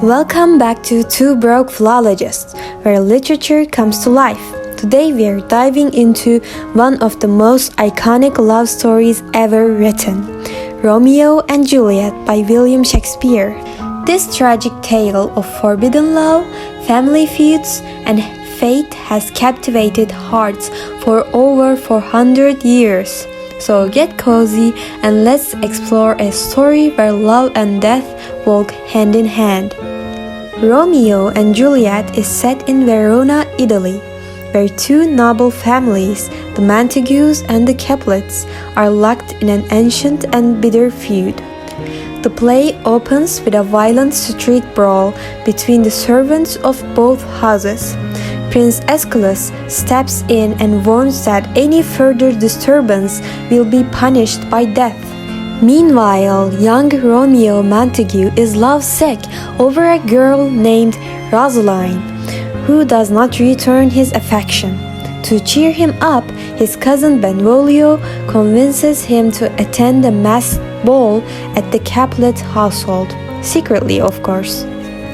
Welcome back to Two Broke Philologists, where literature comes to life. Today we are diving into one of the most iconic love stories ever written, Romeo and Juliet by William Shakespeare. This tragic tale of forbidden love, family feuds, and fate has captivated hearts for over 400 years. So get cozy and let's explore a story where love and death walk hand in hand. Romeo and Juliet is set in Verona, Italy, where two noble families, the Montagues and the Capulets, are locked in an ancient and bitter feud. The play opens with a violent street brawl between the servants of both houses. Prince Aeschylus steps in and warns that any further disturbance will be punished by death. Meanwhile, young Romeo Montague is lovesick over a girl named Rosaline, who does not return his affection. To cheer him up, his cousin Benvolio convinces him to attend a masked ball at the Capulet household, secretly of course.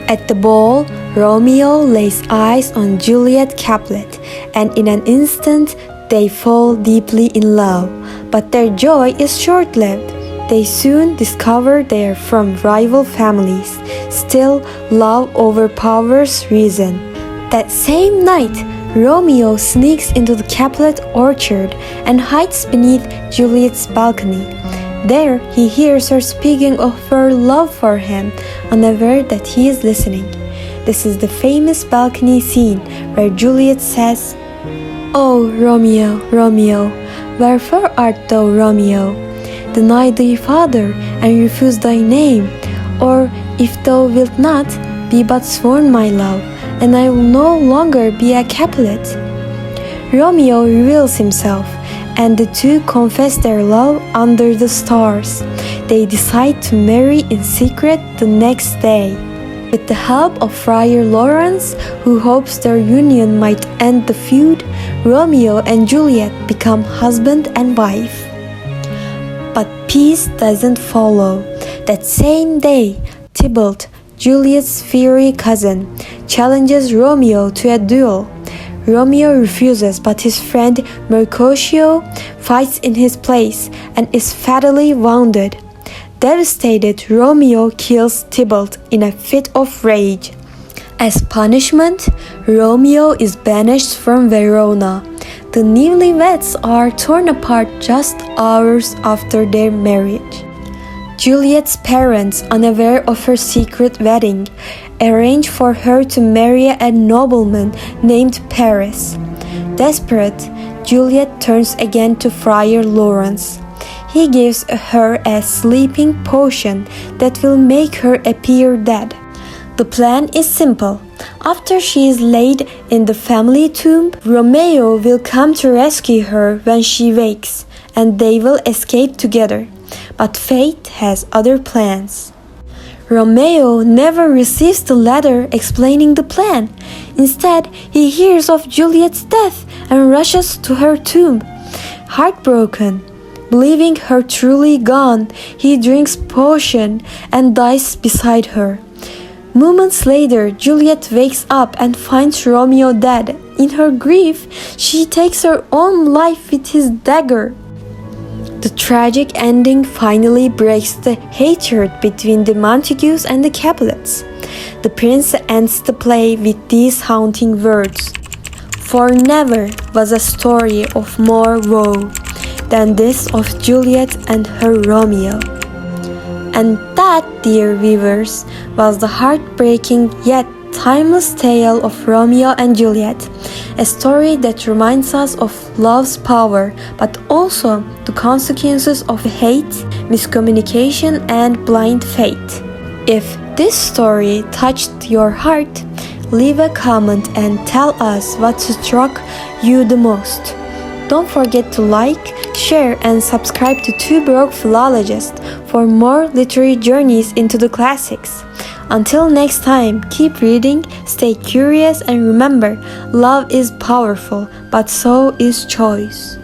At the ball, Romeo lays eyes on Juliet Capulet, and in an instant they fall deeply in love. But their joy is short-lived. They soon discover they are from rival families. Still, love overpowers reason. That same night, Romeo sneaks into the Capulet orchard and hides beneath Juliet's balcony. There, he hears her speaking of her love for him, unaware that he is listening. This is the famous balcony scene where Juliet says, "O Romeo, Romeo, wherefore art thou Romeo? Deny thy father and refuse thy name, or if thou wilt not, be but sworn my love, and I will no longer be a Capulet." Romeo reveals himself, and the two confess their love under the stars. They decide to marry in secret the next day. With the help of Friar Lawrence, who hopes their union might end the feud, Romeo and Juliet become husband and wife. But peace doesn't follow. That same day, Tybalt, Juliet's fiery cousin, challenges Romeo to a duel. Romeo refuses, but his friend Mercutio fights in his place and is fatally wounded. Devastated, Romeo kills Tybalt in a fit of rage. As punishment, Romeo is banished from Verona. The newlyweds are torn apart just hours after their marriage. Juliet's parents, unaware of her secret wedding, arrange for her to marry a nobleman named Paris. Desperate, Juliet turns again to Friar Lawrence. He gives her a sleeping potion that will make her appear dead. The plan is simple. After she is laid in the family tomb, Romeo will come to rescue her when she wakes, and they will escape together. But fate has other plans. Romeo never receives the letter explaining the plan. Instead, he hears of Juliet's death and rushes to her tomb. Heartbroken, believing her truly gone, he drinks potion and dies beside her. Moments later, Juliet wakes up and finds Romeo dead. In her grief, she takes her own life with his dagger. The tragic ending finally breaks the hatred between the Montagues and the Capulets. The prince ends the play with these haunting words: "For never was a story of more woe than this of Juliet and her Romeo." And that, dear viewers, was the heartbreaking yet timeless tale of Romeo and Juliet, a story that reminds us of love's power, but also the consequences of hate, miscommunication, and blind fate. If this story touched your heart, leave a comment and tell us what struck you the most. Don't forget to like, share, and subscribe to Two Broke Philologists for more literary journeys into the classics. Until next time, keep reading, stay curious, and remember, love is powerful, but so is choice.